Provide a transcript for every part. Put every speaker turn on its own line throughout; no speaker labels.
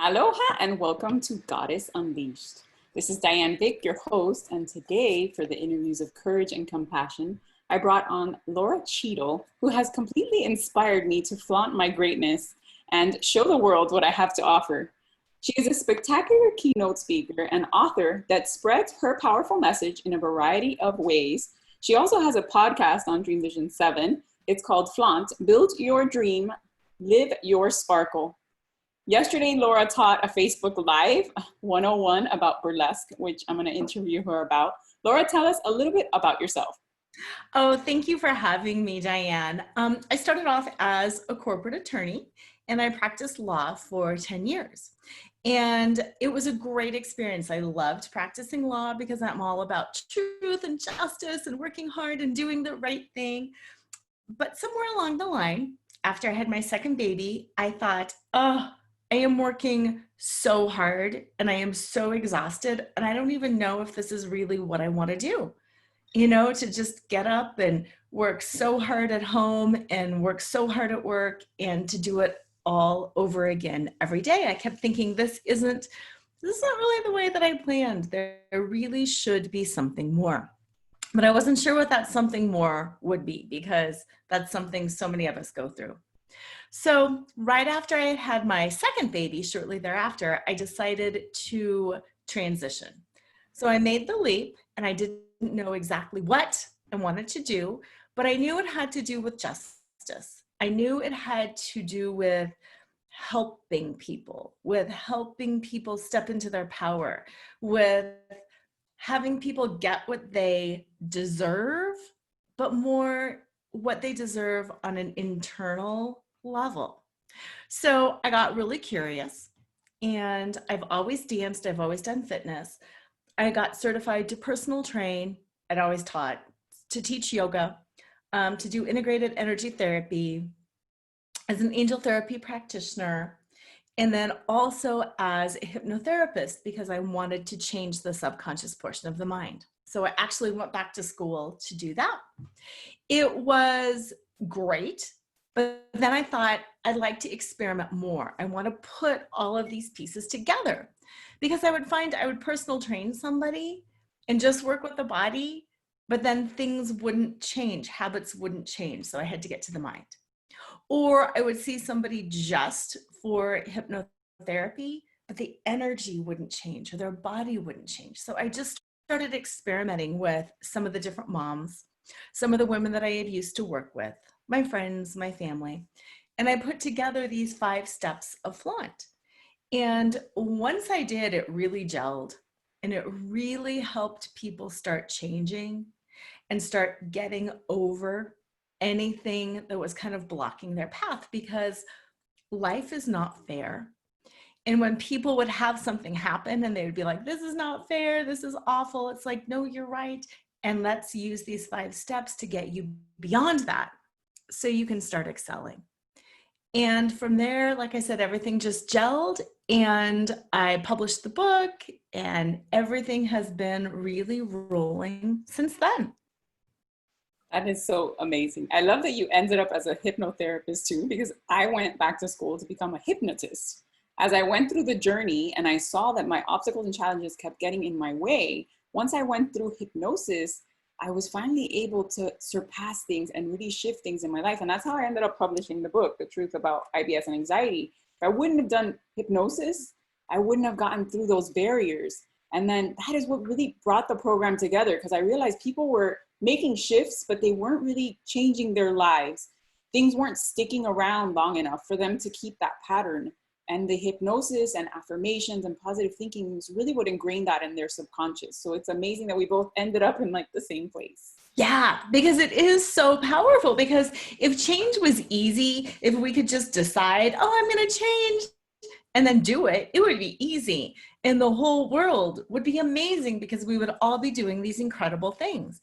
Aloha and welcome to Goddess Unleashed. This is Diane Vich, your host, and today for the interviews of courage and compassion, I brought on Laura Cheadle, who has completely inspired me to flaunt my greatness and show the world what I have to offer. She is a spectacular keynote speaker and author that spreads her powerful message in a variety of ways. She also has a podcast on Dream Vision 7. It's called Flaunt, Build Your Dream, Live Your Sparkle. Yesterday, Laura taught a Facebook Live 101 about burlesque, which I'm going to interview her about. Laura, tell us a little bit about yourself.
Oh, thank you for having me, Diane. I started off as a corporate attorney and I practiced law for 10 years. And it was a great experience. I loved practicing law because I'm all about truth and justice and working hard and doing the right thing. But somewhere along the line, after I had my second baby, I thought, oh, I am working so hard and I am so exhausted and I don't even know if this is really what I want to do. To just get up and work so hard at home and work so hard at work and to do it all over again every day. I kept thinking, this is not really the way that I planned. There really should be something more. But I wasn't sure what that something more would be because that's something so many of us go through. So right after I had my second baby, shortly thereafter, I decided to transition. So I made the leap and I didn't know exactly what I wanted to do, but I knew it had to do with justice. I knew it had to do with helping people step into their power, with having people get what they deserve, but more what they deserve on an internal level. So I got really curious and I've always danced. I've always done fitness. I got certified to personal train. I'd always taught to teach yoga, to do integrated energy therapy as an angel therapy practitioner, and then also as a hypnotherapist because I wanted to change the subconscious portion of the mind. So I actually went back to school to do that. It was great, but then I thought I'd like to experiment more. I want to put all of these pieces together because I would find I would personal train somebody and just work with the body, but then things wouldn't change, habits wouldn't change. So I had to get to the mind. Or I would see somebody just for hypnotherapy, but the energy wouldn't change or their body wouldn't change. So I just started experimenting with some of the different moms, some of the women that I had used to work with, my friends, my family, and I put together these 5 steps of flaunt. And once I did, it really gelled and it really helped people start changing and start getting over anything that was kind of blocking their path because life is not fair. And when people would have something happen and they would be like, this is not fair, this is awful, it's like, no, you're right. And let's use these 5 steps to get you beyond that so you can start excelling. And from there, like I said, everything just gelled and I published the book and everything has been really rolling since then.
That is so amazing. I love that you ended up as a hypnotherapist too, because I went back to school to become a hypnotist. As I went through the journey and I saw that my obstacles and challenges kept getting in my way, once I went through hypnosis, I was finally able to surpass things and really shift things in my life. And that's how I ended up publishing the book, The Truth About IBS and Anxiety. If I wouldn't have done hypnosis, I wouldn't have gotten through those barriers. And then that is what really brought the program together because I realized people were making shifts, but they weren't really changing their lives. Things weren't sticking around long enough for them to keep that pattern. And the hypnosis and affirmations and positive thinking is really what ingrained that in their subconscious. So it's amazing that we both ended up in like the same place.
Yeah, because it is so powerful. Because if change was easy, if we could just decide, oh, I'm going to change and then do it, it would be easy. And the whole world would be amazing because we would all be doing these incredible things.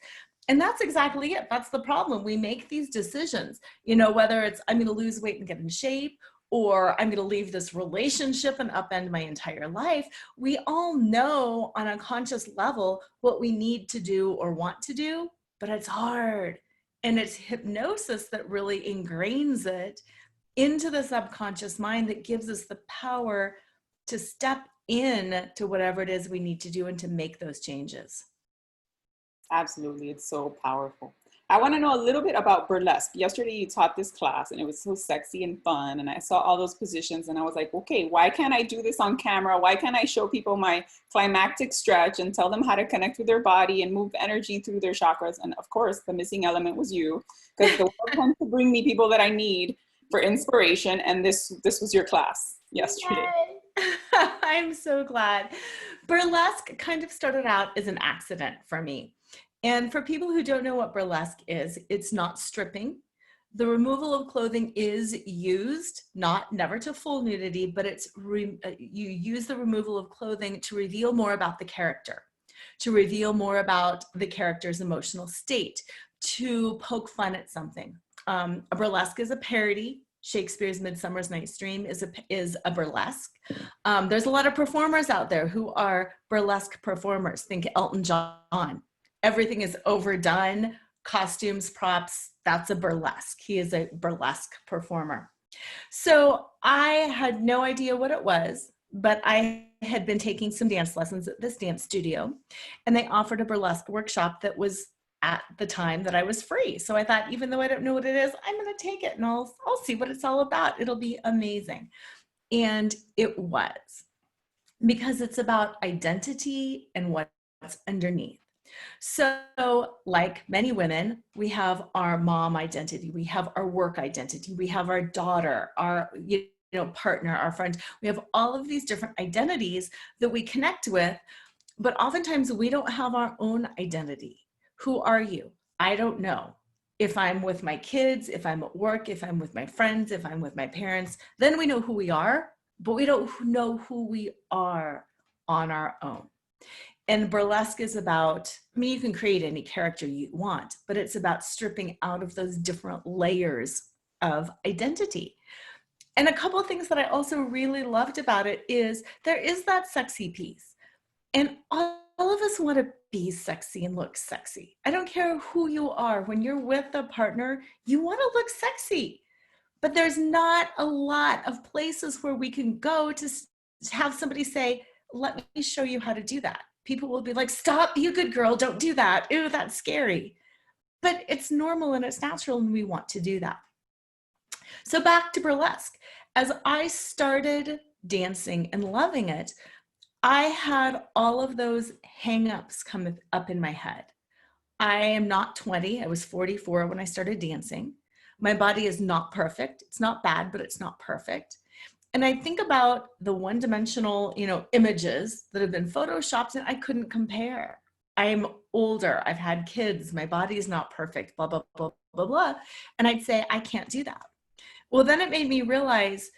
And that's exactly it. That's the problem. We make these decisions, whether it's I'm going to lose weight and get in shape, or I'm going to leave this relationship and upend my entire life. We all know on a conscious level what we need to do or want to do, but it's hard. And it's hypnosis that really ingrains it into the subconscious mind that gives us the power to step in to whatever it is we need to do and to make those changes.
Absolutely. It's so powerful. I want to know a little bit about burlesque. Yesterday you taught this class and it was so sexy and fun. And I saw all those positions and I was like, okay, why can't I do this on camera? Why can't I show people my climactic stretch and tell them how to connect with their body and move energy through their chakras? And of course, the missing element was you, because the world tends to bring me people that I need for inspiration. And this was your class yesterday.
Yay. I'm so glad. Burlesque kind of started out as an accident for me. And for people who don't know what burlesque is, it's not stripping. The removal of clothing is used, never to full nudity, but you use the removal of clothing to reveal more about the character, to reveal more about the character's emotional state, to poke fun at something. A burlesque is a parody. Shakespeare's Midsummer's Night's Dream is a burlesque. There's a lot of performers out there who are burlesque performers. Think Elton John. Everything is overdone, costumes, props. That's a burlesque. He is a burlesque performer. So I had no idea what it was, but I had been taking some dance lessons at this dance studio, and they offered a burlesque workshop that was at the time that I was free. So I thought, even though I don't know what it is, I'm going to take it and I'll see what it's all about. It'll be amazing. And it was, because it's about identity and what's underneath. So like many women, we have our mom identity, we have our work identity, we have our daughter, our partner, our friend. We have all of these different identities that we connect with, but oftentimes we don't have our own identity. Who are you? I don't know. If I'm with my kids, if I'm at work, if I'm with my friends, if I'm with my parents, then we know who we are, but we don't know who we are on our own. And burlesque is about, you can create any character you want, but it's about stripping out of those different layers of identity. And a couple of things that I also really loved about it is there is that sexy piece. And all of us want to be sexy and look sexy. I don't care who you are. When you're with a partner, you want to look sexy. But there's not a lot of places where we can go to have somebody say, let me show you how to do that. People will be like, stop, be a good girl, don't do that. Ew, that's scary. But it's normal and it's natural and we want to do that. So back to burlesque. As I started dancing and loving it, I had all of those hang-ups come up in my head. I am not 20. I was 44 when I started dancing. My body is not perfect. It's not bad, but it's not perfect. And I think about the one-dimensional, images that have been photoshopped and I couldn't compare. I'm older. I've had kids. My body is not perfect, blah, blah, blah, blah, blah. And I'd say, I can't do that. Well, then it made me realize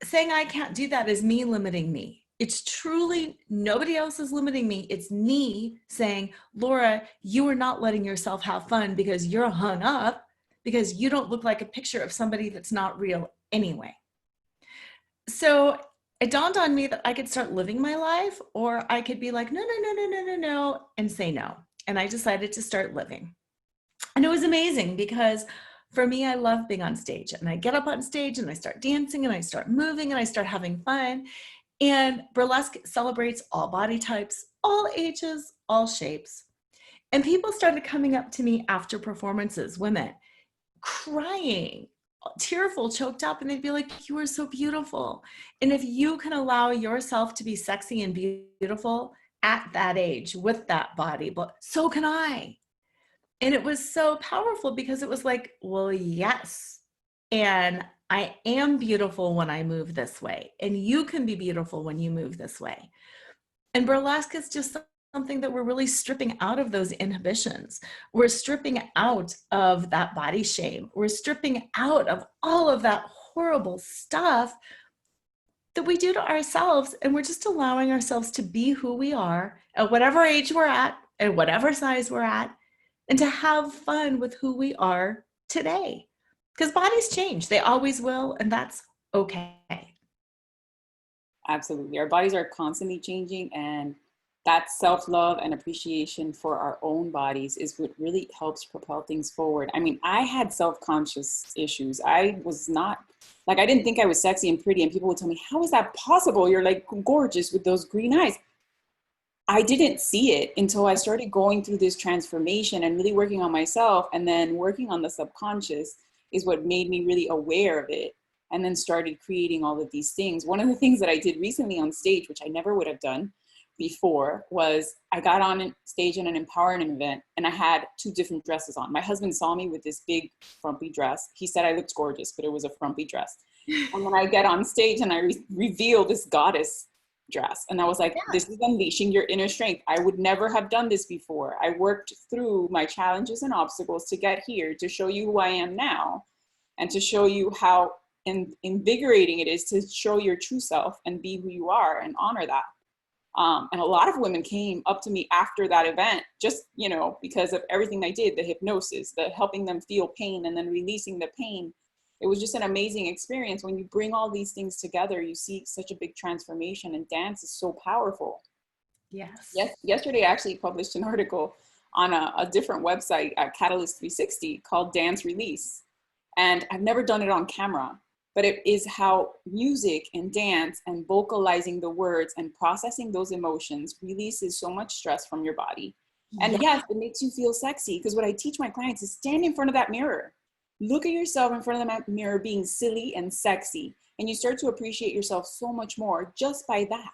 saying I can't do that is me limiting me. It's truly nobody else is limiting me. It's me saying, Laura, you are not letting yourself have fun because you're hung up because you don't look like a picture of somebody that's not real anyway. So it dawned on me that I could start living my life, or I could be like, no, and say no. And I decided to start living. And it was amazing because for me, I love being on stage, and I get up on stage and I start dancing and I start moving and I start having fun. And burlesque celebrates all body types, all ages, all shapes. And people started coming up to me after performances, women, crying, tearful, choked up, and they'd be like, you are so beautiful. And if you can allow yourself to be sexy and beautiful at that age with that body, so can I. And it was so powerful because it was like, well, yes. And I am beautiful when I move this way. And you can be beautiful when you move this way. And burlesque is just something that we're really stripping out of those inhibitions. We're stripping out of that body shame. We're stripping out of all of that horrible stuff that we do to ourselves. And we're just allowing ourselves to be who we are at whatever age we're at and whatever size we're at, and to have fun with who we are today. Because bodies change. They always will. And that's okay.
Absolutely. Our bodies are constantly changing, and that self-love and appreciation for our own bodies is what really helps propel things forward. I mean, I had self-conscious issues. I was not, like, I didn't think I was sexy and pretty, and people would tell me, how is that possible? You're like gorgeous with those green eyes. I didn't see it until I started going through this transformation and really working on myself, and then working on the subconscious is what made me really aware of it, and then started creating all of these things. One of the things that I did recently on stage, which I never would have done before, was I got on stage in an empowerment event and I had two different dresses on. My husband saw me with this big frumpy dress. He said I looked gorgeous, but it was a frumpy dress. And then I get on stage and I reveal this goddess dress. And I was like,
Yeah.
this is unleashing your inner strength. I would never have done this before. I worked through my challenges and obstacles to get here, to show you who I am now, and to show you how invigorating it is to show your true self and be who you are and honor that. And a lot of women came up to me after that event, just, you know, because of everything I did, the hypnosis, the helping them feel pain and then releasing the pain. It was just an amazing experience. When you bring all these things together, you see such a big transformation, and dance is so powerful.
Yes.
Yesterday, I actually published an article on a different website at Catalyst 360 called Dance Release. And I've never done it on camera, but it is how music and dance and vocalizing the words and processing those emotions releases so much stress from your body. And
Yeah.
yes, it makes you feel sexy, because what I teach my clients is stand in front of that mirror. Look at yourself in front of the mirror being silly and sexy, and you start to appreciate yourself so much more just by that.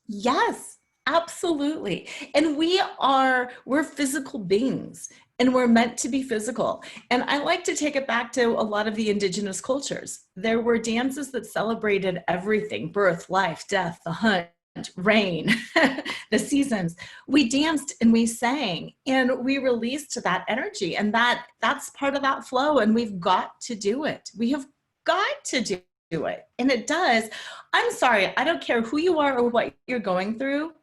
Yes, absolutely. And we're physical beings, and we're meant to be physical. And I like to take it back to a lot of the indigenous cultures. There were dances that celebrated everything: birth, life, death, the hunt, rain, the seasons. We danced and we sang and we released that energy, and that's part of that flow, and we've got to do it. We have got to do it. And it does. I'm sorry, I don't care who you are or what you're going through.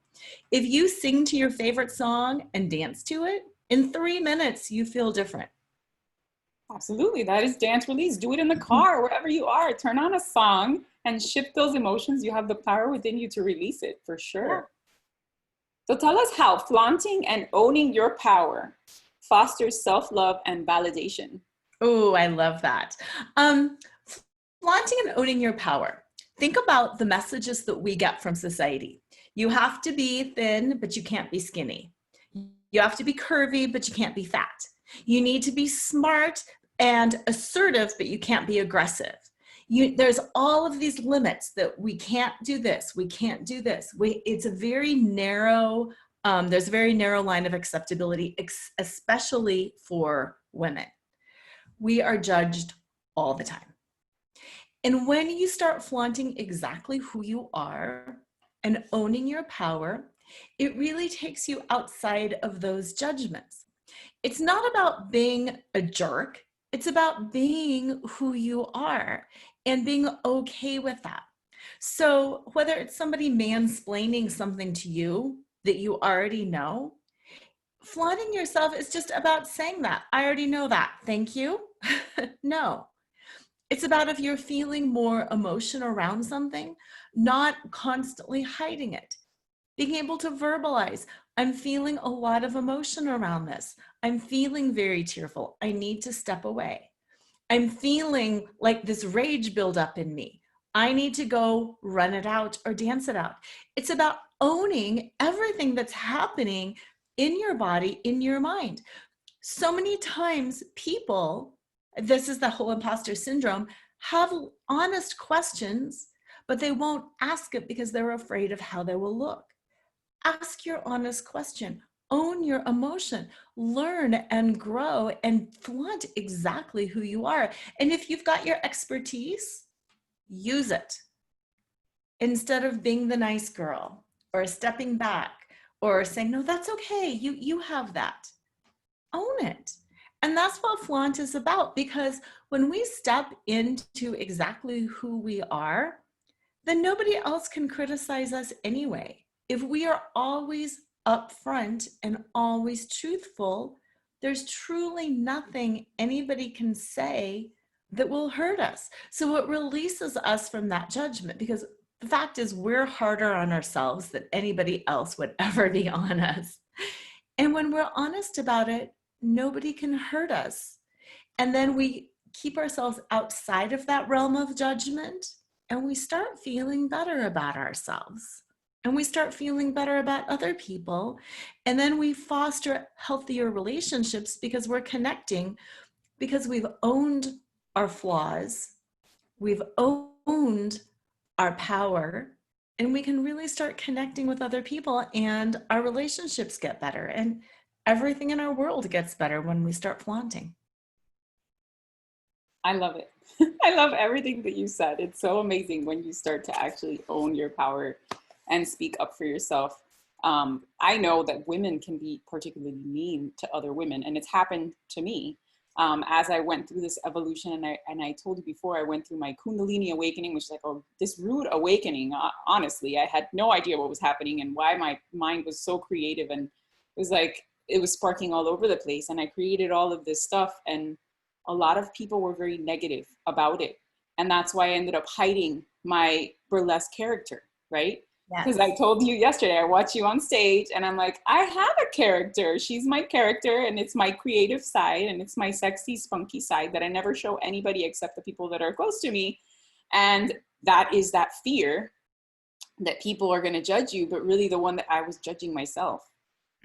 If you sing to your favorite song and dance to it, in 3 minutes, you feel different.
Absolutely. That is dance release. Do it in the car, wherever you are. Turn on a song and shift those emotions. You have the power within you to release it, for sure. So tell us how flaunting and owning your power fosters self-love and validation.
Oh, I love that. Flaunting and owning your power. Think about the messages that we get from society. You have to be thin, but you can't be skinny. You have to be curvy, but you can't be fat. You need to be smart and assertive, but you can't be aggressive. There's all of these limits that we can't do this, we can't do this. It's a very narrow, there's a very narrow line of acceptability, especially for women. We are judged all the time. And when you start flaunting exactly who you are and owning your power, it really takes you outside of those judgments. It's not about being a jerk. It's about being who you are and being okay with that. So whether it's somebody mansplaining something to you that you already know, flaunting yourself is just about saying that. I already know that. Thank you. No. It's about if you're feeling more emotion around something, not constantly hiding it. Being able to verbalize, I'm feeling a lot of emotion around this. I'm feeling very tearful. I need to step away. I'm feeling like this rage build up in me. I need to go run it out or dance it out. It's about owning everything that's happening in your body, in your mind. So many times people, this is the whole imposter syndrome, have honest questions, but they won't ask it because they're afraid of how they will look. Ask your honest question. Own your emotion. Learn and grow and flaunt exactly who you are. And if you've got your expertise, use it. Instead of being the nice girl or stepping back or saying, no, that's okay. You have that. Own it. And that's what flaunt is about, because when we step into exactly who we are, then nobody else can criticize us anyway. If we are always upfront and always truthful, there's truly nothing anybody can say that will hurt us. So it releases us from that judgment, because The fact is, we're harder on ourselves than anybody else would ever be on us. And when we're honest about it, nobody can hurt us. And then we keep ourselves outside of that realm of judgment, and we start feeling better about ourselves. And we start feeling better about other people. And then we foster healthier relationships because we're connecting, because we've owned our flaws, we've owned our power, and we can really start connecting with other people, and our relationships get better, and everything in our world gets better when we start flaunting.
I love it. I love everything that you said. It's so amazing when you start to actually own your power and speak up for yourself. I know that women can be particularly mean to other women, and it's happened to me. As I went through this evolution, and I told you before, I went through my Kundalini awakening, which is like this rude awakening. Honestly, I had no idea what was happening and why my mind was so creative, and it was like it was sparking all over the place. And I created all of this stuff, and a lot of people were very negative about it, and that's why I ended up hiding my burlesque character, right? Because I told you yesterday, I watched you on stage and I'm like, I have a character. She's my character, and it's my creative side, and it's my sexy, spunky side that I never show anybody except the people that are close to me. And that is that fear that people are going to judge you, but really the one that I was judging myself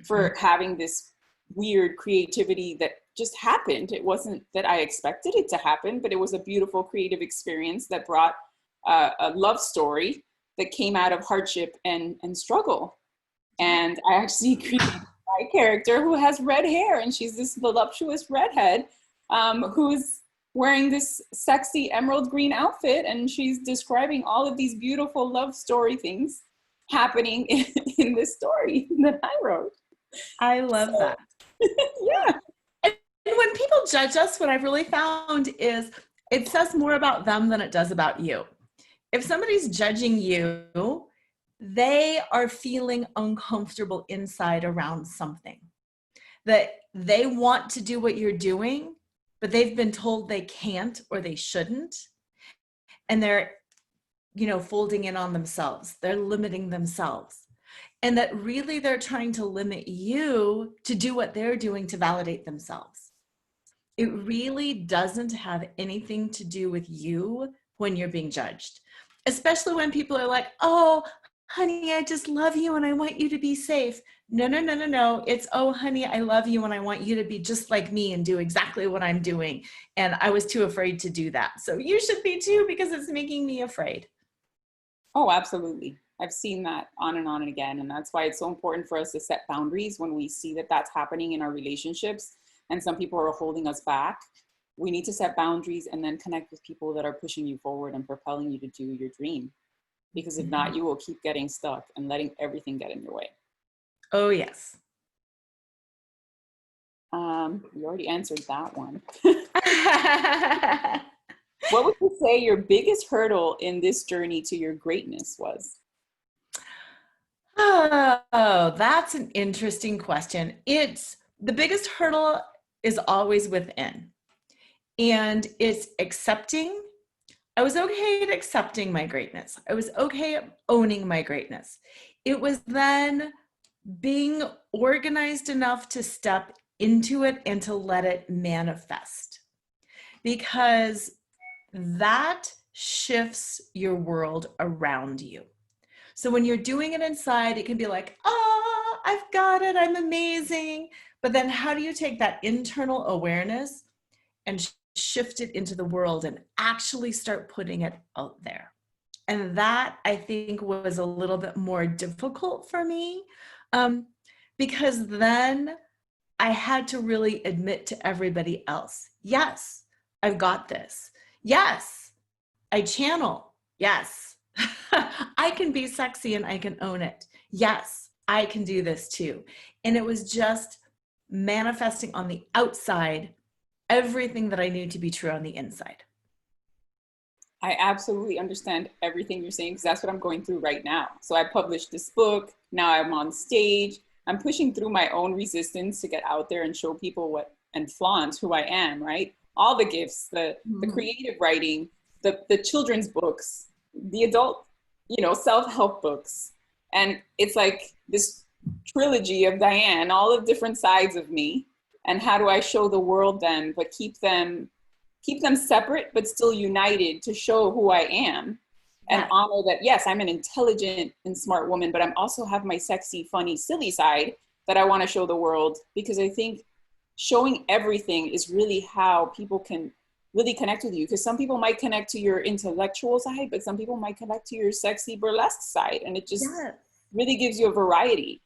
for having this weird creativity that just happened. It wasn't that I expected it to happen, but it was a beautiful creative experience that brought a love story that came out of hardship and struggle. And I actually created my character who has red hair, and she's this voluptuous redhead who's wearing this sexy emerald green outfit, and she's describing all of these beautiful love story things happening in this story that I wrote.
I love that.
Yeah.
And when people judge us, what I've really found is it says more about them than it does about you. If somebody's judging you, they are feeling uncomfortable inside around something. That they want to do what you're doing, but they've been told they can't or they shouldn't. And they're, folding in on themselves. They're limiting themselves. And that really they're trying to limit you to do what they're doing to validate themselves. It really doesn't have anything to do with you when you're being judged. Especially when people are like, oh, honey, I just love you and I want you to be safe. No. It's, oh, honey, I love you and I want you to be just like me and do exactly what I'm doing. And I was too afraid to do that. So you should be too, because it's making me afraid.
Oh, absolutely. I've seen that on and again. And that's why it's so important for us to set boundaries when we see that that's happening in our relationships and some people are holding us back. We need to set boundaries and then connect with people that are pushing you forward and propelling you to do your dream. Because if not, you will keep getting stuck and letting everything get in your way.
Oh, yes.
You already answered that one. What would you say your biggest hurdle in this journey to your greatness was?
Oh, that's an interesting question. The biggest hurdle is always within. And it's accepting. I was okay at accepting my greatness. I was okay at owning my greatness. It was then being organized enough to step into it and to let it manifest. Because that shifts your world around you. So when you're doing it inside, it can be like, oh, I've got it, I'm amazing. But then how do you take that internal awareness and shift it into the world and actually start putting it out there? And that, I think, was a little bit more difficult for me, because then I had to really admit to everybody else, yes, I've got this. Yes, I channel. Yes, I can be sexy and I can own it. Yes, I can do this too. And it was just manifesting on the outside everything that I knew to be true on the inside.
I absolutely understand everything you're saying, because that's what I'm going through right now. So I published this book. Now I'm on stage. I'm pushing through my own resistance to get out there and show people what and flaunt who I am, right? All the gifts, the creative writing, the children's books, the adult, self-help books. And it's like this trilogy of Diane, all of different sides of me. And how do I show the world them, but keep them separate, but still united to show who I am and
Yeah.
honor that, yes, I'm an intelligent and smart woman, but I'm also have my sexy, funny, silly side that I want to show the world, because I think showing everything is really how people can really connect with you. Because some people might connect to your intellectual side, but some people might connect to your sexy burlesque side. And it just
Yeah.
really gives you a variety.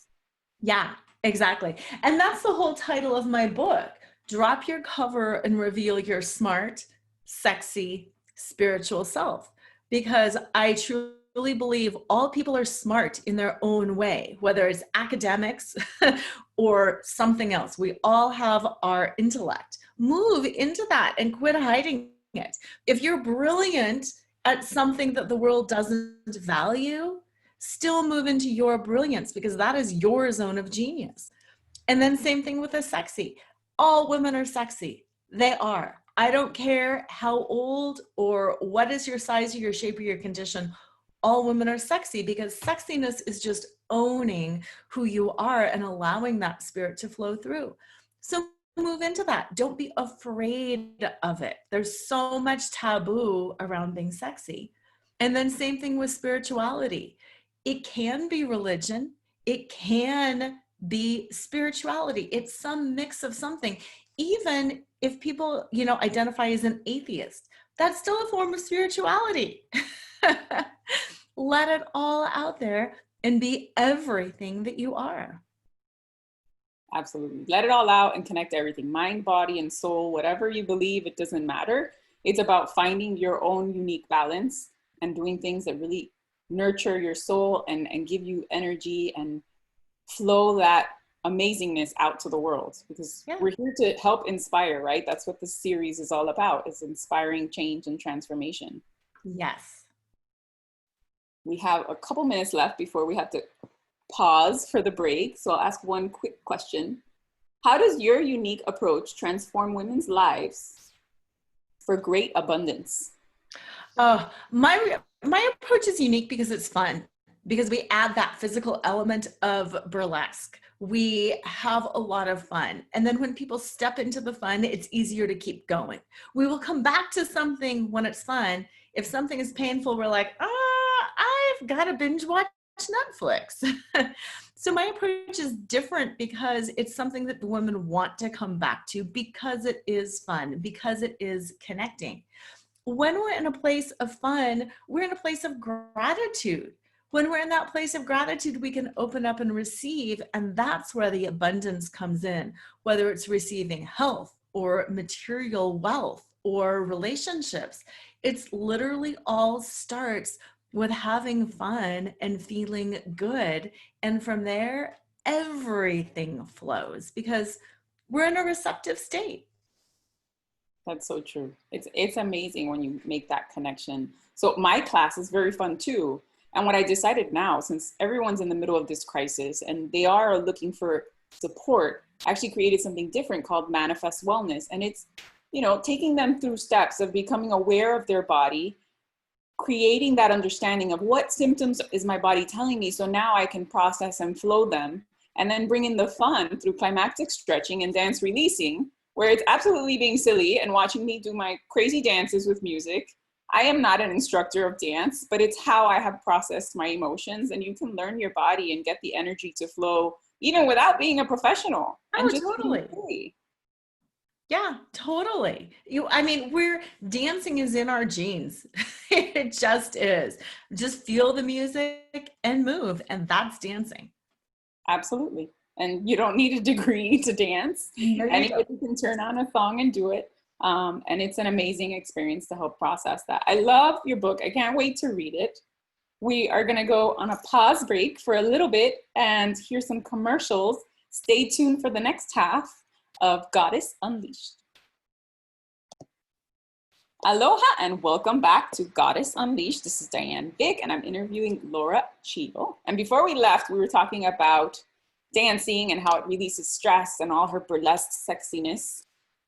Yeah, exactly. And that's the whole title of my book. Drop your cover and reveal your smart, sexy, spiritual self. Because I truly believe all people are smart in their own way, whether it's academics or something else. We all have our intellect. Move into that and quit hiding it. If you're brilliant at something that the world doesn't value, still move into your brilliance, because that is your zone of genius. And then same thing with the sexy. All women are sexy. They are. I don't care how old or what is your size or your shape or your condition. All women are sexy, because sexiness is just owning who you are and allowing that spirit to flow through. So move into that. Don't be afraid of it. There's so much taboo around being sexy. And then same thing with spirituality. It can be religion. It can be spirituality. It's some mix of something. Even if people, identify as an atheist, that's still a form of spirituality. Let it all out there and be everything that you are.
Absolutely. Let it all out and connect everything, mind, body, and soul, whatever you believe, it doesn't matter. It's about finding your own unique balance and doing things that really nurture your soul and give you energy and flow that amazingness out to the world, because we're here to help inspire, right? That's what this series is all about, is inspiring change and transformation.
Yes.
We have a couple minutes left before we have to pause for the break. So I'll ask one quick question. How does your unique approach transform women's lives for great abundance?
My approach is unique because it's fun, because we add that physical element of burlesque. We have a lot of fun. And then when people step into the fun, it's easier to keep going. We will come back to something when it's fun. If something is painful, we're like, I've got to binge watch Netflix. So my approach is different because it's something that the women want to come back to, because it is fun, because it is connecting. When we're in a place of fun, we're in a place of gratitude. When we're in that place of gratitude, we can open up and receive, and that's where the abundance comes in, whether it's receiving health or material wealth or relationships. It's literally all starts with having fun and feeling good. And from there, everything flows because we're in a receptive state.
That's so true. It's amazing when you make that connection. So my class is very fun too. And what I decided now, since everyone's in the middle of this crisis and they are looking for support, I actually created something different called Manifest Wellness. And it's, taking them through steps of becoming aware of their body, creating that understanding of what symptoms is my body telling me. So now I can process and flow them, and then bring in the fun through climactic stretching and dance releasing, where it's absolutely being silly and watching me do my crazy dances with music. I am not an instructor of dance, but it's how I have processed my emotions. And you can learn your body and get the energy to flow even without being a professional.
Oh,
And just
totally. Yeah, totally. We're dancing is in our genes. It just is. Just feel the music and move, and that's dancing.
Absolutely. And you don't need a degree to dance. Anybody can turn on a song and do it. And it's an amazing experience to help process that. I love your book. I can't wait to read it. We are going to go on a pause break for a little bit and hear some commercials. Stay tuned for the next half of Goddess Unleashed. Aloha and welcome back to Goddess Unleashed. This is Diane Vich and I'm interviewing Laura Chivo. And before we left, we were talking about dancing and how it releases stress and all her burlesque sexiness.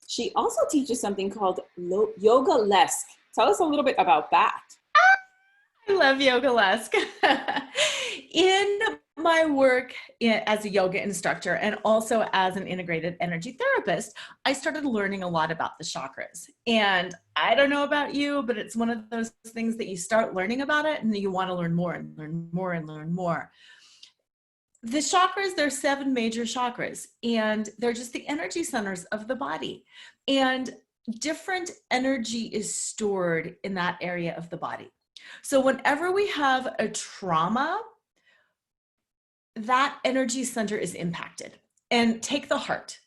She also teaches something called yoga-lesque. Tell us a little bit about that.
love yoga-esque. In my work as a yoga instructor and also as an integrated energy therapist, I started learning a lot about the chakras. And I don't know about you, but it's one of those things that you start learning about it and you want to learn more and learn more and learn more. The chakras, there's 7 major chakras, and they're just the energy centers of the body. And different energy is stored in that area of the body. So whenever we have a trauma, that energy center is impacted. And take the heart.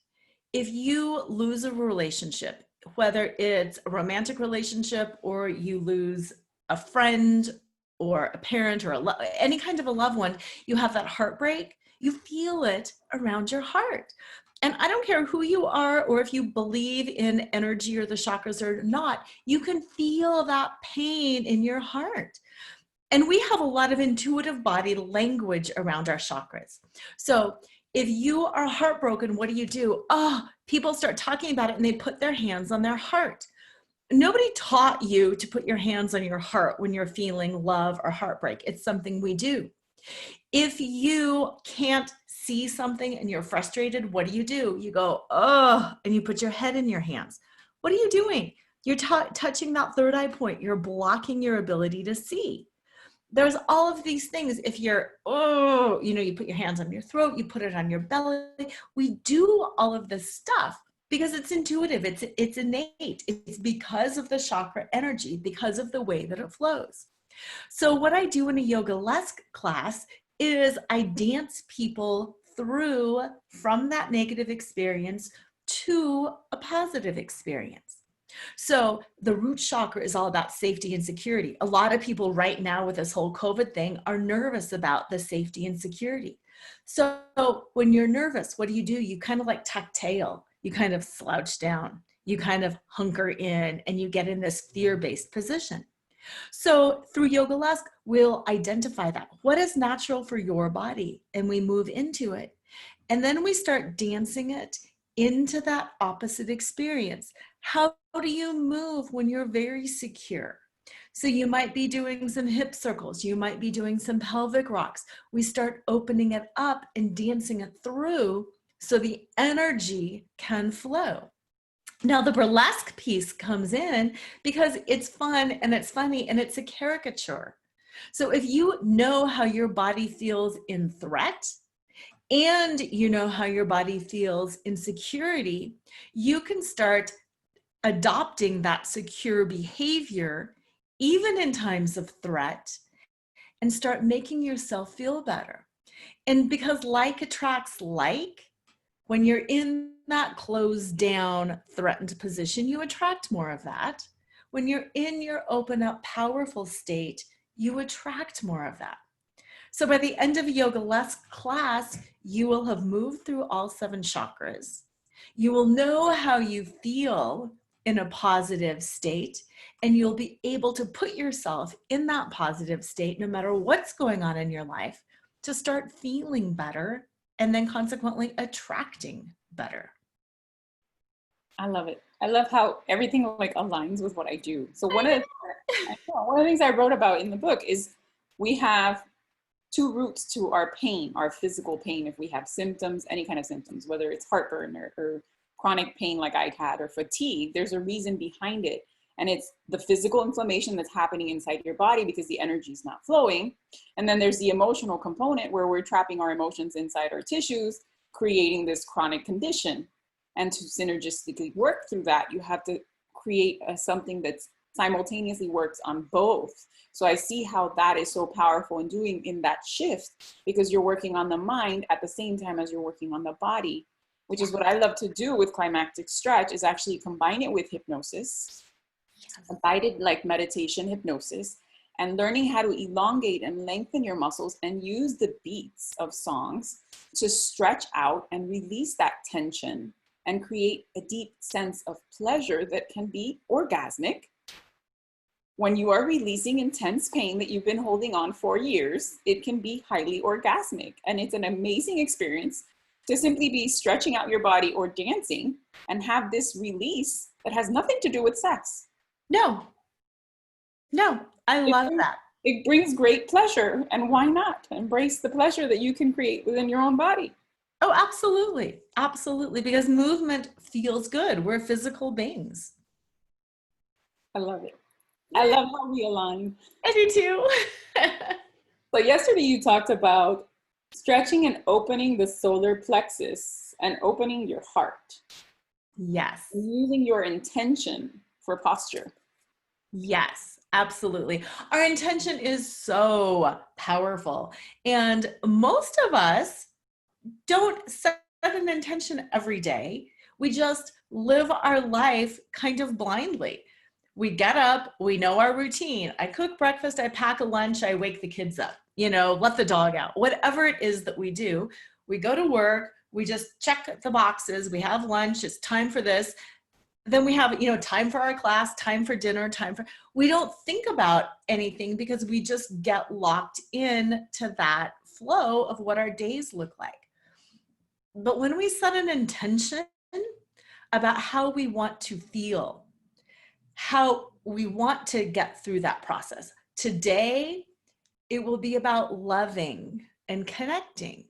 If you lose a relationship, whether it's a romantic relationship or you lose a friend or a parent or any kind of a loved one, you have that heartbreak, you feel it around your heart. And I don't care who you are or if you believe in energy or the chakras or not, you can feel that pain in your heart. And we have a lot of intuitive body language around our chakras. So if you are heartbroken, what do? Oh, people start talking about it and they put their hands on their heart. Nobody taught you to put your hands on your heart when you're feeling love or heartbreak. It's something we do. If you can't see something and you're frustrated, what do? You go, oh, and you put your head in your hands. What are you doing? You're touching that third eye point. You're blocking your ability to see. There's all of these things. If you're, you put your hands on your throat, you put it on your belly. We do all of this stuff because it's intuitive. It's innate. It's because of the chakra energy, because of the way that it flows. So what I do in a yoga-esque class is I dance people through from that negative experience to a positive experience. So the root chakra is all about safety and security. A lot of people right now with this whole COVID thing are nervous about the safety and security. So when you're nervous, what do? You kind of like tuck tail. You kind of slouch down. You kind of hunker in and you get in this fear-based position. So through yoga-esque, we'll identify that. What is natural for your body? And we move into it. And then we start dancing it into that opposite experience. How do you move when you're very secure? So you might be doing some hip circles. You might be doing some pelvic rocks. We start opening it up and dancing it through so the energy can flow. Now the burlesque piece comes in because it's fun and it's funny and it's a caricature. So if you know how your body feels in threat and you know how your body feels in security, you can start adopting that secure behavior even in times of threat and start making yourself feel better. And because like attracts like, when you're in that closed down, threatened position, you attract more of that. When you're in your open up, powerful state, you attract more of that. So by the end of a yoga-esque class, you will have moved through all 7 chakras. You will know how you feel in a positive state, and you'll be able to put yourself in that positive state no matter what's going on in your life to start feeling better and then consequently attracting better.
I love it. I love how everything like aligns with what I do. So one of the things I wrote about in the book is we have 2 roots to our pain, our physical pain. If we have symptoms, any kind of symptoms, whether it's heartburn or chronic pain like I had or fatigue, there's a reason behind it. And it's the physical inflammation that's happening inside your body because the energy is not flowing. And then there's the emotional component where we're trapping our emotions inside our tissues, creating this chronic condition. And to synergistically work through that, you have to create something that simultaneously works on both. So I see how that is so powerful in doing in that shift, because you're working on the mind at the same time as you're working on the body, which is what I love to do with climactic stretch, is actually combine it with hypnosis, guided like meditation hypnosis, and learning how to elongate and lengthen your muscles and use the beats of songs to stretch out and release that tension and create a deep sense of pleasure that can be orgasmic. When you are releasing intense pain that you've been holding on for years, it can be highly orgasmic. And it's an amazing experience to simply be stretching out your body or dancing and have this release that has nothing to do with sex.
No, I love that.
It brings great pleasure. And why not embrace the pleasure that you can create within your own body?
Oh, absolutely. Absolutely. Because movement feels good. We're physical beings.
I love it. I
Yay.
love how we align.
I do too.
So yesterday you talked about stretching and opening the solar plexus and opening your heart,
Yes.
and using your intention for posture.
Yes, absolutely. Our intention is so powerful. And most of us don't set an intention every day. We just live our life kind of blindly. We get up, we know our routine. I cook breakfast, I pack a lunch, I wake the kids up, let the dog out. Whatever it is that we do, we go to work, we just check the boxes, we have lunch, it's time for this. Then we have, time for our class, time for dinner, we don't think about anything because we just get locked in to that flow of what our days look like. But when we set an intention about how we want to feel, how we want to get through that process, today it will be about loving and connecting.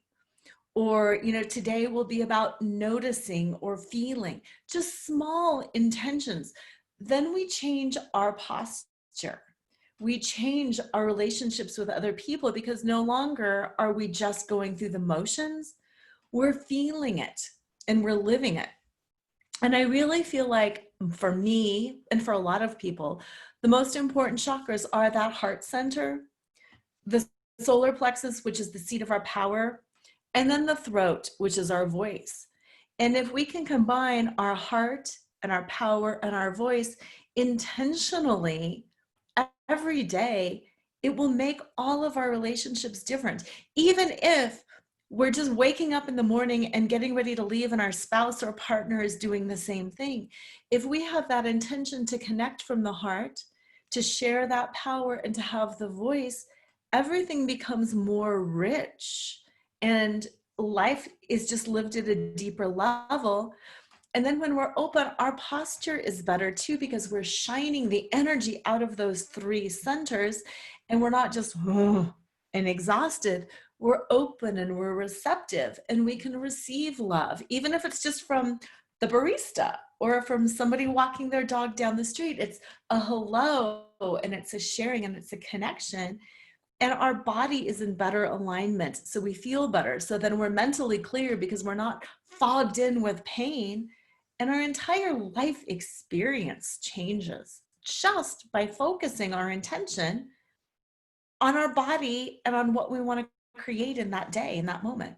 Or, today will be about noticing or feeling, just small intentions. Then we change our posture. We change our relationships with other people because no longer are we just going through the motions. We're feeling it and we're living it. And I really feel like for me and for a lot of people, the most important chakras are that heart center, the solar plexus, which is the seat of our power, and then the throat, which is our voice. And if we can combine our heart and our power and our voice intentionally every day, it will make all of our relationships different. Even if we're just waking up in the morning and getting ready to leave and our spouse or partner is doing the same thing. If we have that intention to connect from the heart, to share that power and to have the voice, everything becomes more rich and life is just lived at a deeper level. And then when we're open, our posture is better too, because we're shining the energy out of those three centers and we're not just and exhausted. We're open and we're receptive and we can receive love, even if it's just from the barista or from somebody walking their dog down the street. It's a hello and it's a sharing and it's a connection. And our body is in better alignment. So we feel better. So then we're mentally clear because we're not fogged in with pain. And our entire life experience changes just by focusing our intention on our body and on what we want to create in that day, in that moment.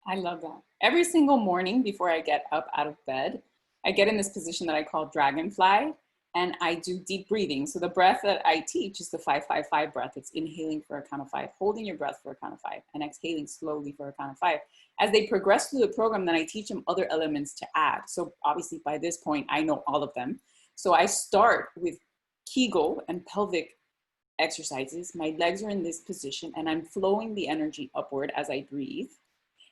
I love that. Every single morning before I get up out of bed, I get in this position that I call Dragonfly, and I do deep breathing. So the breath that I teach is the 5-5-5 breath. It's inhaling for a count of 5, holding your breath for a count of 5, and exhaling slowly for a count of 5. As they progress through the program, then I teach them other elements to add. So obviously by this point, I know all of them. So I start with Kegel and pelvic exercises. My legs are in this position and I'm flowing the energy upward as I breathe,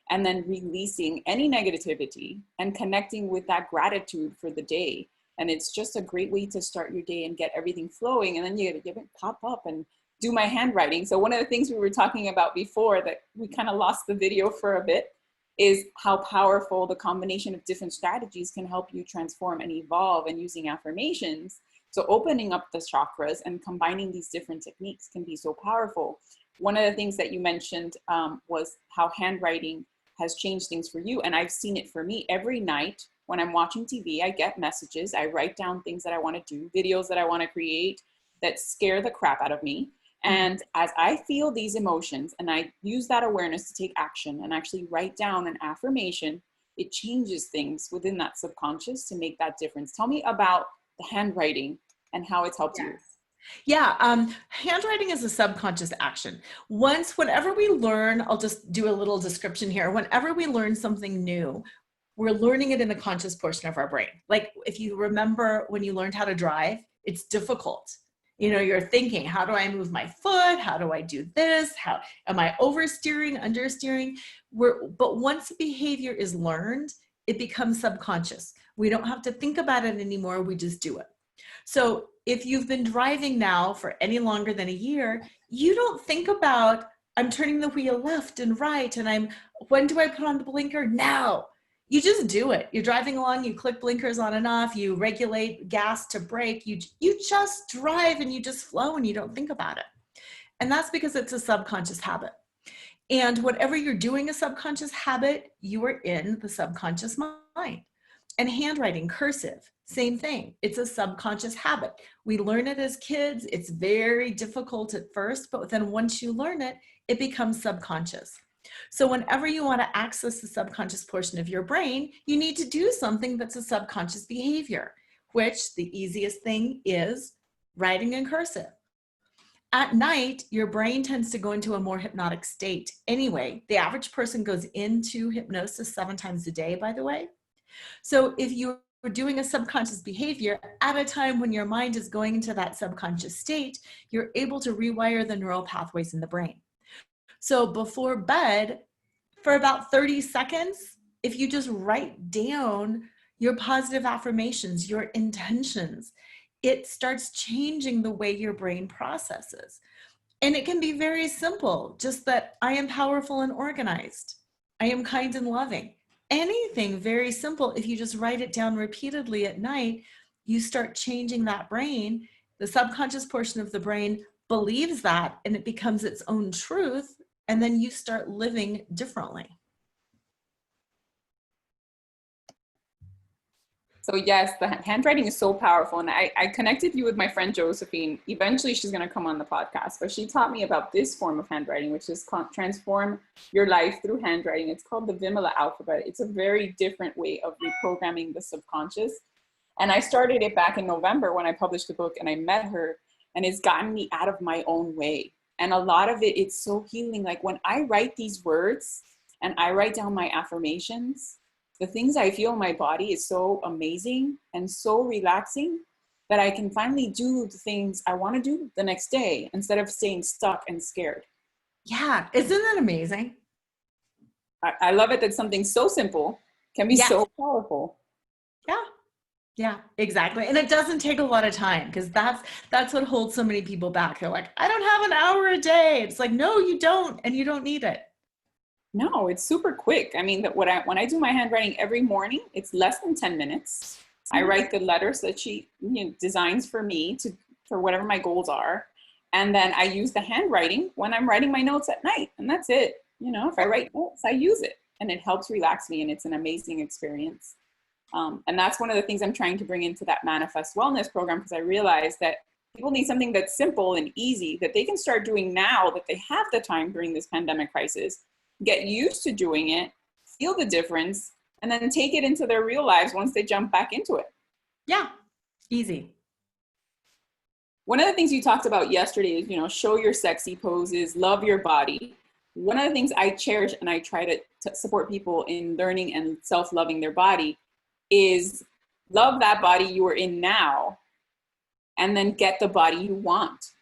and then releasing any negativity and connecting with that gratitude for the day. And it's just a great way to start your day and get everything flowing. And then you pop up and do my handwriting. So one of the things we were talking about before that we kind of lost the video for a bit is how powerful the combination of different strategies can help you transform and evolve, and using affirmations. So opening up the chakras and combining these different techniques can be so powerful. One of the things that you mentioned was how handwriting has changed things for you. And I've seen it for me every night. When I'm watching TV, I get messages. I write down things that I want to do, videos that I want to create that scare the crap out of me. And as I feel these emotions and I use that awareness to take action and actually write down an affirmation, it changes things within that subconscious to make that difference. Tell me about the handwriting and how it's helped you.
Yeah, handwriting is a subconscious action. Whenever we learn, I'll just do a little description here. Whenever we learn something new, we're learning it in the conscious portion of our brain. Like if you remember when you learned how to drive, it's difficult. You're thinking, how do I move my foot? How do I do this? How am I oversteering, understeering? But once behavior is learned, it becomes subconscious. We don't have to think about it anymore. We just do it. So if you've been driving now for any longer than a year, you don't think about, I'm turning the wheel left and right, and when do I put on the blinker? Now. You just do it. You're driving along, you click blinkers on and off, you regulate gas to brake, you just drive and you just flow and you don't think about it. And that's because it's a subconscious habit. And whatever you're doing a subconscious habit, you are in the subconscious mind. And handwriting, cursive, same thing. It's a subconscious habit. We learn it as kids. It's very difficult at first, but then once you learn it, it becomes subconscious. So whenever you want to access the subconscious portion of your brain, you need to do something that's a subconscious behavior, which the easiest thing is writing in cursive. At night, your brain tends to go into a more hypnotic state. Anyway, the average person goes into hypnosis 7 times a day, by the way. So if you're doing a subconscious behavior at a time when your mind is going into that subconscious state, you're able to rewire the neural pathways in the brain. So before bed, for about 30 seconds, if you just write down your positive affirmations, your intentions, it starts changing the way your brain processes. And it can be very simple, just that I am powerful and organized. I am kind and loving. Anything very simple, if you just write it down repeatedly at night, you start changing that brain. The subconscious portion of the brain believes that, and it becomes its own truth. And then you start living differently.
So yes, the handwriting is so powerful. And I connected you with my friend Josephine. Eventually she's going to come on the podcast, but she taught me about this form of handwriting, which is transform your life through handwriting. It's called the Vimala alphabet. It's a very different way of reprogramming the subconscious. And I started it back in November when I published the book and I met her, and it's gotten me out of my own way. And a lot of it, it's so healing. Like when I write these words and I write down my affirmations, the things I feel in my body is so amazing and so relaxing that I can finally do the things I want to do the next day instead of staying stuck and scared.
Yeah, isn't that amazing?
I love it that something so simple can be so powerful.
Yeah, exactly. And it doesn't take a lot of time, because that's what holds so many people back. They're like, I don't have an hour a day. It's like, no, you don't, and you don't need it.
No, it's super quick. I mean, when I do my handwriting every morning, it's less than 10 minutes. I write the letters that she designs for me for whatever my goals are. And then I use the handwriting when I'm writing my notes at night. And that's it. If I write notes, I use it. And it helps relax me. And it's an amazing experience. And that's one of the things I'm trying to bring into that Manifest Wellness program, because I realize that people need something that's simple and easy that they can start doing now that they have the time during this pandemic crisis, get used to doing it, feel the difference, and then take it into their real lives once they jump back into it.
Yeah, easy.
One of the things you talked about yesterday is, show your sexy poses, love your body. One of the things I cherish and I try to support people in learning and self-loving their body is love that body you are in now and then get the body you want.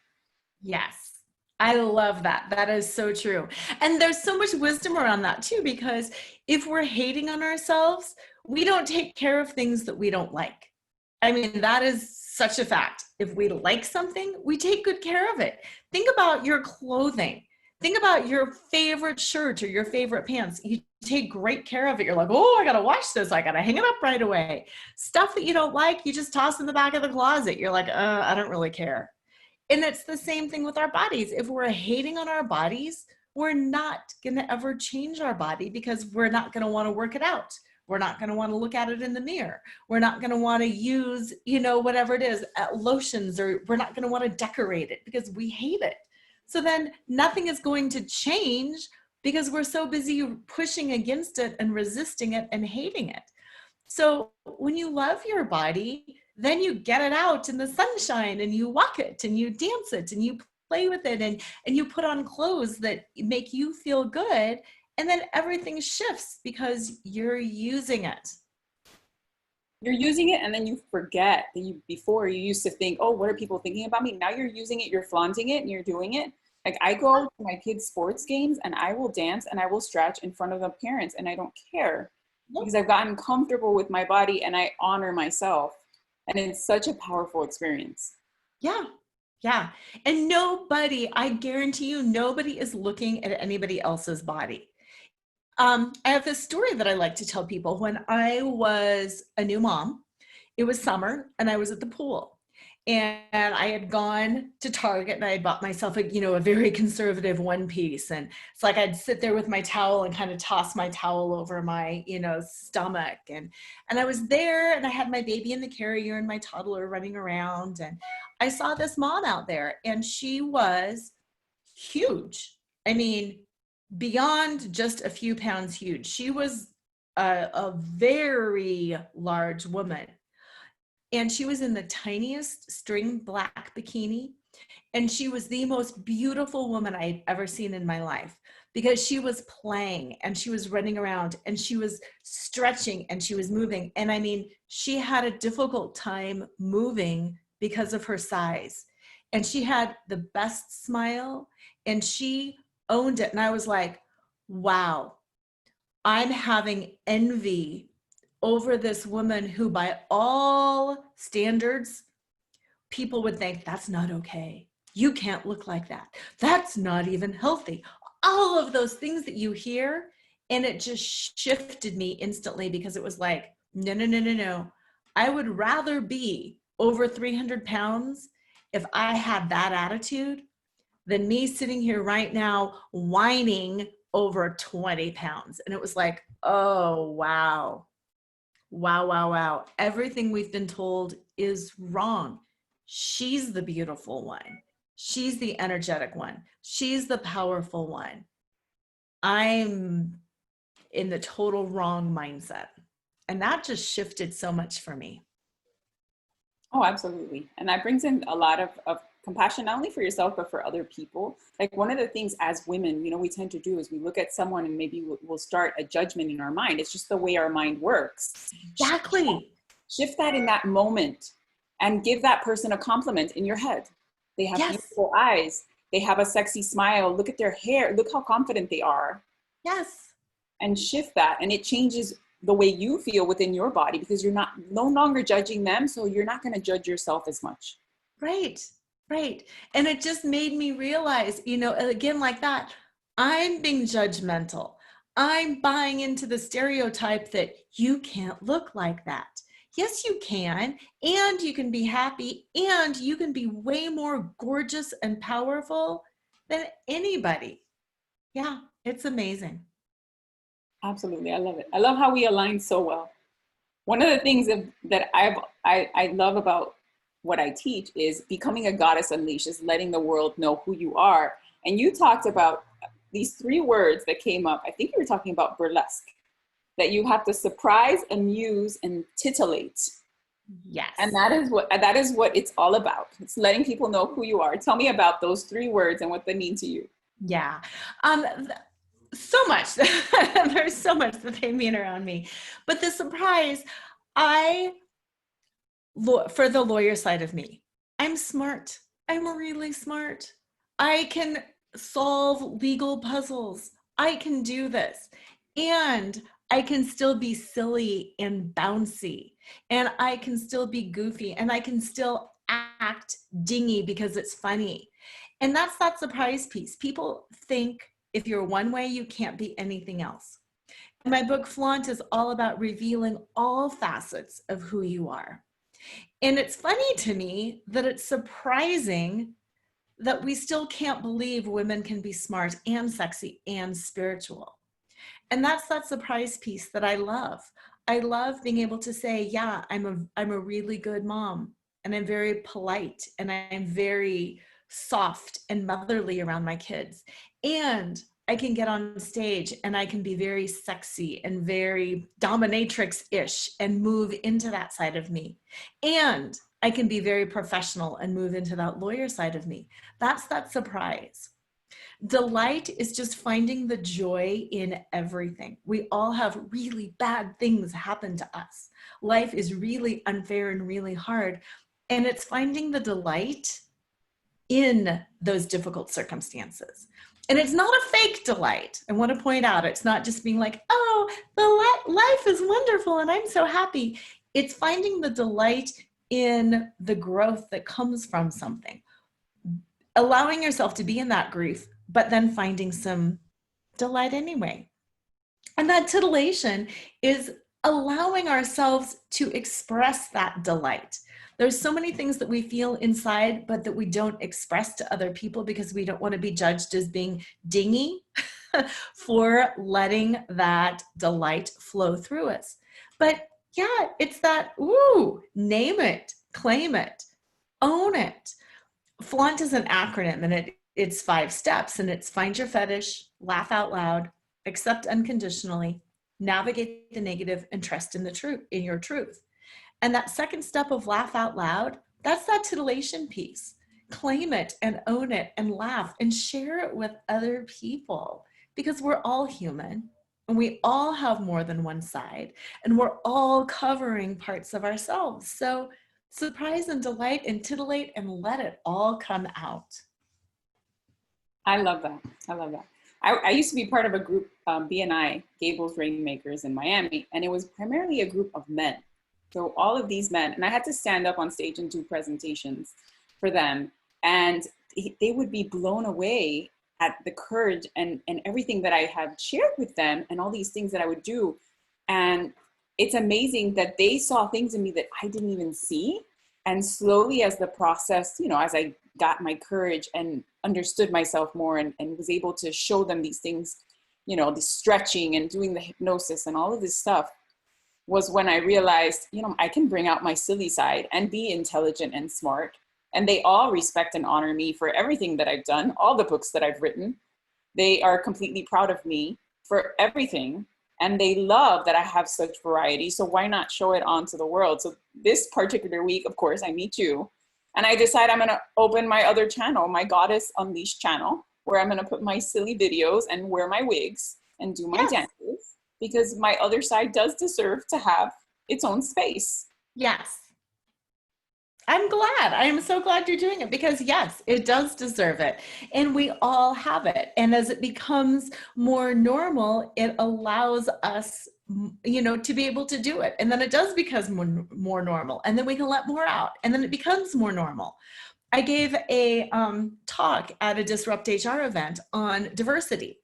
Yes. I love that. That is so true. And there's so much wisdom around that too, because if we're hating on ourselves, we don't take care of things that we don't like. I mean, that is such a fact. If we like something, we take good care of it. Think about your clothing. Think about your favorite shirt or your favorite pants. You take great care of it. You're like, oh, I got to wash this. I got to hang it up right away. Stuff that you don't like, you just toss in the back of the closet. You're like, I don't really care. And it's the same thing with our bodies. If we're hating on our bodies, we're not going to ever change our body, because we're not going to want to work it out. We're not going to want to look at it in the mirror. We're not going to want to use, whatever it is, lotions, or we're not going to want to decorate it because we hate it. So then nothing is going to change because we're so busy pushing against it and resisting it and hating it. So when you love your body, then you get it out in the sunshine and you walk it and you dance it and you play with it and you put on clothes that make you feel good. And then everything shifts because you're using it.
You're using it, and then you forget that before you used to think, oh, what are people thinking about me? Now you're using it, you're flaunting it, and you're doing it. Like I go to my kids' sports games and I will dance and I will stretch in front of the parents and I don't care because I've gotten comfortable with my body and I honor myself. And it's such a powerful experience.
Yeah. Yeah. And nobody, I guarantee you, nobody is looking at anybody else's body. I have this story that I like to tell people. When I was a new mom, it was summer and I was at the pool, and I had gone to Target and I had bought myself a very conservative one piece. And it's like I'd sit there with my towel and kind of toss my towel over my, stomach. And I was there and I had my baby in the carrier and my toddler running around. And I saw this mom out there and she was huge. I mean, beyond just a few pounds huge. She was a very large woman. And she was in the tiniest string black bikini. And she was the most beautiful woman I'd ever seen in my life, because she was playing and she was running around and she was stretching and she was moving. And I mean, she had a difficult time moving because of her size. And she had the best smile and she owned it. And I was like, wow, I'm having envy over this woman who, by all standards, people would think that's not okay. You can't look like that. That's not even healthy. All of those things that you hear, and it just shifted me instantly, because it was like, no, no, no, no, no. I would rather be over 300 pounds if I had that attitude than me sitting here right now whining over 20 pounds. And it was like, oh, wow. Wow, wow, wow. Everything we've been told is wrong. She's the beautiful one. She's the energetic one. She's the powerful one. I'm in the total wrong mindset. And that just shifted so much for me.
Oh, absolutely. And that brings in a lot of compassion, not only for yourself, but for other people. Like one of the things as women, we tend to do is we look at someone and maybe we'll start a judgment in our mind. It's just the way our mind works.
Exactly.
Shift that in that moment and give that person a compliment in your head. They have
Yes.
beautiful eyes. They have a sexy smile. Look at their hair. Look how confident they are.
Yes.
And shift that. And it changes the way you feel within your body, because you're no longer judging them. So you're not going to judge yourself as much.
Right. Right. And it just made me realize, again, like that, I'm being judgmental. I'm buying into the stereotype that you can't look like that. Yes, you can. And you can be happy, and you can be way more gorgeous and powerful than anybody. Yeah, it's amazing.
Absolutely. I love it. I love how we align so well. One of the things that I love about what I teach is becoming a goddess unleashed, is letting the world know who you are. And you talked about these 3 words that came up. I think you were talking about burlesque, that you have to surprise, amuse, and titillate.
Yes.
And that is what it's all about. It's letting people know who you are. Tell me about those 3 words and what they mean to you.
Yeah. So much. There's so much that they mean around me. But the surprise, for the lawyer side of me, I'm smart. I'm really smart. I can solve legal puzzles. I can do this. And I can still be silly and bouncy. And I can still be goofy. And I can still act dingy because it's funny. And that's that surprise piece. People think if you're one way, you can't be anything else. And my book, Flaunt, is all about revealing all facets of who you are. And it's funny to me that it's surprising that we still can't believe women can be smart and sexy and spiritual. And that's that surprise piece that I love. I love being able to say, yeah, I'm a really good mom, and I'm very polite, and I'm very soft and motherly around my kids. And I can get on stage and I can be very sexy and very dominatrix-ish and move into that side of me. And I can be very professional and move into that lawyer side of me. That's that surprise. Delight is just finding the joy in everything. We all have really bad things happen to us. Life is really unfair and really hard. And it's finding the delight in those difficult circumstances. And it's not a fake delight. I want to point out, it's not just being like, oh, the life is wonderful and I'm so happy. It's finding the delight in the growth that comes from something. Allowing yourself to be in that grief, but then finding some delight anyway. And that titillation is allowing ourselves to express that delight. There's so many things that we feel inside, but that we don't express to other people because we don't want to be judged as being dingy for letting that delight flow through us. But yeah, it's that, ooh, name it, claim it, own it. Flaunt is an acronym, and it's 5 steps, and it's find your fetish, laugh out loud, accept unconditionally, navigate the negative, and trust in the truth, in your truth. And that second step of laugh out loud, that's that titillation piece. Claim it and own it and laugh and share it with other people, because we're all human and we all have more than one side, and we're all covering parts of ourselves. So surprise and delight and titillate and let it all come out.
I love that. I love that. I used to be part of a group, BNI, Gables Rainmakers in Miami, and it was primarily a group of men. So all of these men, and I had to stand up on stage and do presentations for them, and they would be blown away at the courage and everything that I had shared with them and all these things that I would do. And it's amazing that they saw things in me that I didn't even see. And slowly as the process, you know, as I got my courage and understood myself more and was able to show them these things, you know, the stretching and doing the hypnosis and all of this stuff, was when I realized, you know, I can bring out my silly side and be intelligent and smart. And they all respect and honor me for everything that I've done, all the books that I've written. They are completely proud of me for everything. And they love that I have such variety. So why not show it on to the world? So this particular week, of course, I meet you. And I decide I'm going to open my other channel, my Goddess Unleashed channel, where I'm going to put my silly videos and wear my wigs and do my dances, because my other side does deserve to have its own space.
Yes. I'm glad. I am so glad you're doing it, because yes, it does deserve it. And we all have it. And as it becomes more normal, it allows us, you know, to be able to do it. And then it does become more normal. And then we can let more out. And then it becomes more normal. I gave a talk at a Disrupt HR event on diversity,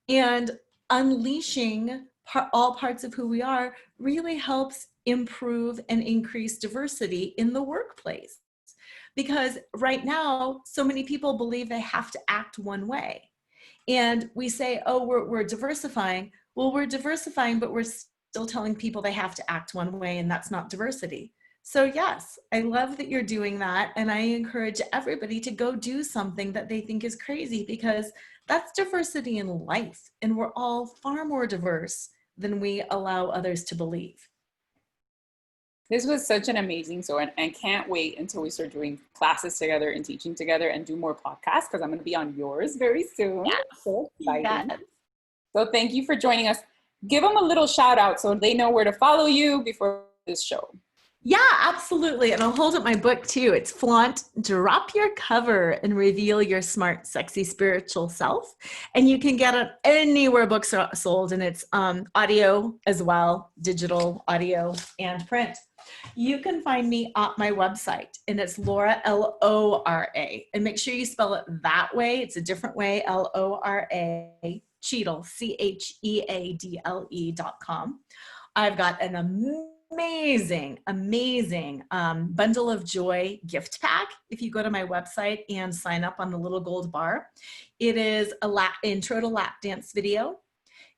and unleashing all parts of who we are really helps improve and increase diversity in the workplace. Because right now, so many people believe they have to act one way. And we say, oh, we're diversifying. Well, we're diversifying, but we're still telling people they have to act one way, and that's not diversity. So yes, I love that you're doing that. And I encourage everybody to go do something that they think is crazy, because that's diversity in life. And we're all far more diverse than we allow others to believe.
This was such an amazing show, and I can't wait until we start doing classes together and teaching together and do more podcasts, because I'm going to be on yours very soon.
Yes.
So exciting.
Yes.
So thank you for joining us. Give them a little shout out so they know where to follow you before this show.
Yeah, absolutely. And I'll hold up my book too. It's Flaunt, Drop Your Cover and Reveal Your Smart, Sexy, Spiritual Self. And you can get it anywhere books are sold. And it's audio as well, digital, audio, and print. You can find me at my website, and it's Lora, Lora. And make sure you spell it that way. It's a different way, Lora, Cheadle, CHEADLE.com. I've got an amazing bundle of joy gift pack if you go to my website and sign up on the little gold bar. It is a intro to lap dance video.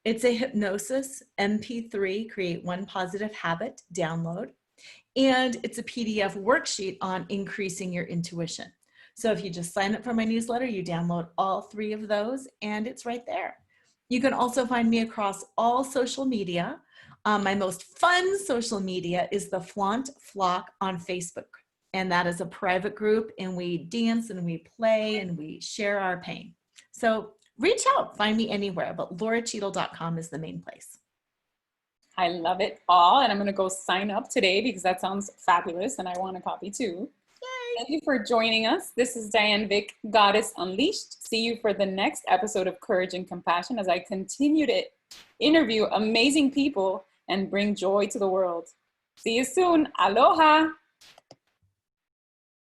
It's a hypnosis MP3, create one positive habit download. And it's a PDF worksheet on increasing your intuition. So if you just sign up for my newsletter, you download all 3 of those, and it's right there. You can also find me across all social media. My most fun social media is the Flaunt Flock on Facebook. And that is a private group, and we dance and we play and we share our pain. So reach out, find me anywhere, but LoraCheadle.com is the main place.
I love it all. And I'm going to go sign up today because that sounds fabulous. And I want a copy too. Yay. Thank you for joining us. This is Diane Vich, Goddess Unleashed. See you for the next episode of Courage and Compassion as I continue to interview amazing people and bring joy to the world. See you soon. Aloha.